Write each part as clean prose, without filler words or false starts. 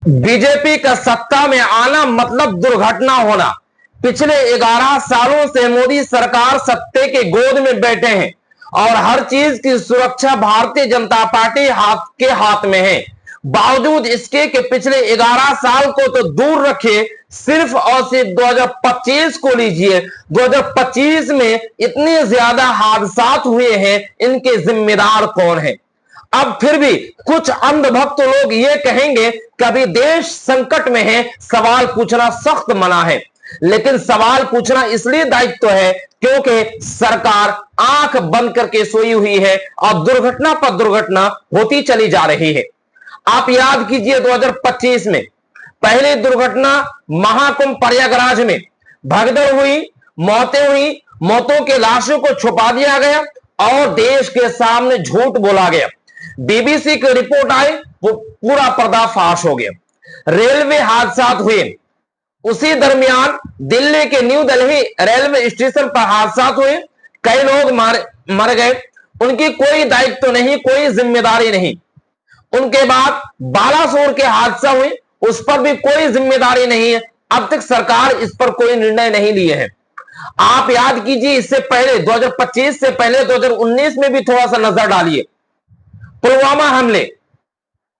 BJP का सत्ता में आना मतलब दुर्घटना होना। पिछले 11 सालों से मोदी सरकार सत्ते के गोद में बैठे हैं और हर चीज की सुरक्षा भारतीय जनता पार्टी हाथ में है। बावजूद इसके कि पिछले 11 साल को तो दूर रखिए, सिर्फ और सिर्फ 2025 को लीजिए, 2025 में इतने ज्यादा हादसा हुए हैं, इनके जिम्मेदार कौन है? अब फिर भी कुछ अंधभक्त लोग ये कहेंगे कि अभी देश संकट में है, सवाल पूछना सख्त मना है। लेकिन सवाल पूछना इसलिए दायित्व है क्योंकि सरकार आंख बंद करके सोई हुई है और दुर्घटना पर दुर्घटना होती चली जा रही है। आप याद कीजिए 2025 में पहली दुर्घटना महाकुंभ प्रयागराज में भगदड़ हुई, मौतें हुई, मौतों के लाशों को छुपा दिया गया और देश के सामने झूठ बोला गया। बीबीसी की रिपोर्ट आई, वो पूरा पर्दाफाश हो गया। रेलवे हादसा हुए, उसी दरमियान दिल्ली के न्यू दिल्ली रेलवे स्टेशन पर हादसा हुए, कई लोग मर गए, उनकी कोई दायित्व नहीं, कोई जिम्मेदारी नहीं। उनके बाद बालासोर के हादसा हुए, उस पर भी कोई जिम्मेदारी नहीं है। अब तक सरकार इस पर कोई निर्णय नहीं लिए है। आप याद कीजिए, इससे पहले 2025 से पहले 2019 में भी थोड़ा सा नजर डालिए, पुलवामा हमले,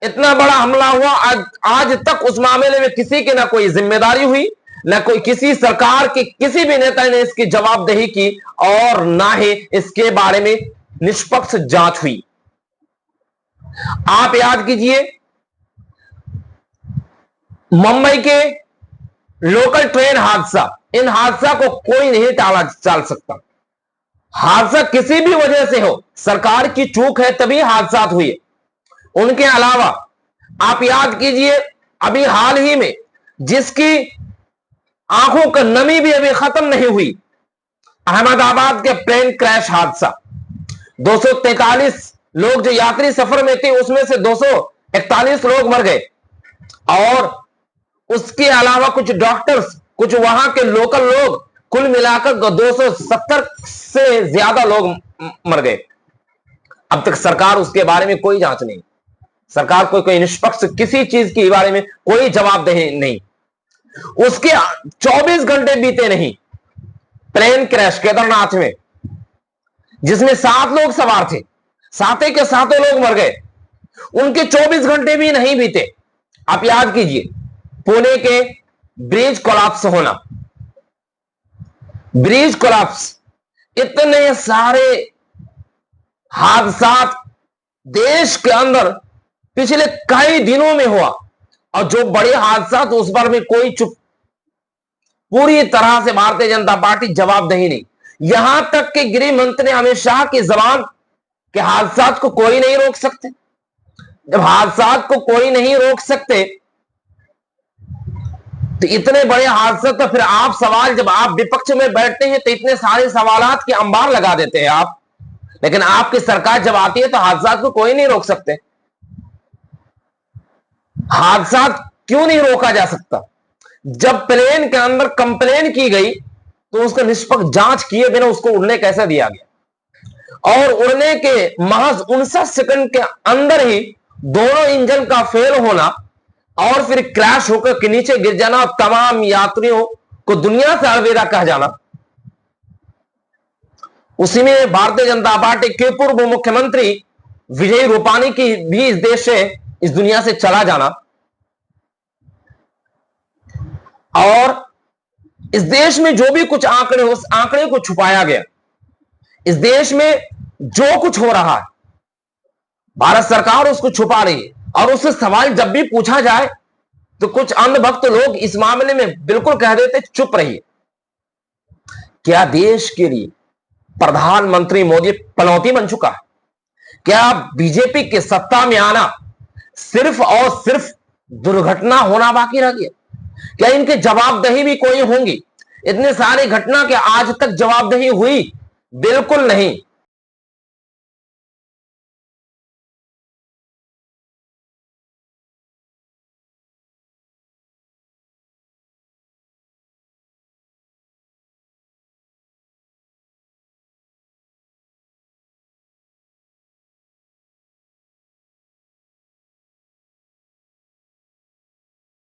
इतना बड़ा हमला हुआ, आज तक उस मामले में किसी की ना कोई जिम्मेदारी हुई, ना कोई किसी सरकार के किसी भी नेता ने इसकी जवाबदेही की और ना ही इसके बारे में निष्पक्ष जांच हुई। आप याद कीजिए मुंबई के लोकल ट्रेन हादसा, इन हादसा को कोई नहीं टाल सकता। हादसा किसी भी वजह से हो, सरकार की चूक है तभी हादसा हुए। उनके अलावा आप याद कीजिए अभी हाल ही में जिसकी आंखों का नमी भी अभी खत्म नहीं हुई, अहमदाबाद के प्लेन क्रैश हादसा, 243 लोग जो यात्री सफर में थे उसमें से 241 लोग मर गए और उसके अलावा कुछ डॉक्टर्स, कुछ वहां के लोकल लोग, कुल मिलाकर 270 से ज्यादा लोग मर गए। अब तक सरकार उसके बारे में कोई जांच नहीं, सरकार कोई निष्पक्ष किसी चीज के बारे में कोई जवाबदेही नहीं। उसके 24 घंटे बीते नहीं, प्लेन क्रैश केदारनाथ में जिसमें 7 लोग सवार थे, सातों के सातों लोग मर गए, उनके 24 घंटे भी नहीं बीते। आप याद कीजिए पुणे के ब्रिज कोलैप्स होना, ब्रिज कोलैप्स, इतने सारे हादसा देश के अंदर पिछले कई दिनों में हुआ और जो बड़े हादसा तो उस पर में कोई चुप, पूरी तरह से भारतीय जनता पार्टी जवाबदेही नहीं। यहां तक कि गृह मंत्री अमित शाह की जबान के हादसा को कोई नहीं रोक सकते। जब हादसा को कोई नहीं रोक सकते तो इतने बड़े हादसे तो फिर आप सवाल, जब आप विपक्ष में बैठते हैं तो इतने सारे सवालात के अंबार लगा देते हैं आप, लेकिन आपकी सरकार जब आती है तो हादसा को कोई नहीं रोक सकते। हादसा क्यों नहीं रोका जा सकता? जब प्लेन के अंदर कंप्लेन की गई तो उसका निष्पक्ष जांच किए बिना उसको उड़ने कैसे दिया गया और उड़ने के महज 59 सेकंड के अंदर ही दोनों इंजन का फेल होना और फिर क्रैश होकर के नीचे गिर जाना और तमाम यात्रियों को दुनिया से अलविदा कह जाना। उसी में भारतीय जनता पार्टी के पूर्व मुख्यमंत्री विजय रूपाणी की भी इस देश से, इस दुनिया से चला जाना और इस देश में जो भी कुछ आंकड़े, उस आंकड़े को छुपाया गया। इस देश में जो कुछ हो रहा है भारत सरकार उसको छुपा रही है और उससे सवाल जब भी पूछा जाए तो कुछ अंधभक्त लोग इस मामले में बिल्कुल कह देते चुप रहिए। क्या देश के लिए प्रधानमंत्री मोदी पनौती बन चुका है? क्या बीजेपी के सत्ता में आना सिर्फ और सिर्फ दुर्घटना होना बाकी रह गया? क्या इनके जवाबदेही भी कोई होंगी? इतने सारी घटना के आज तक जवाबदेही हुई? बिल्कुल नहीं।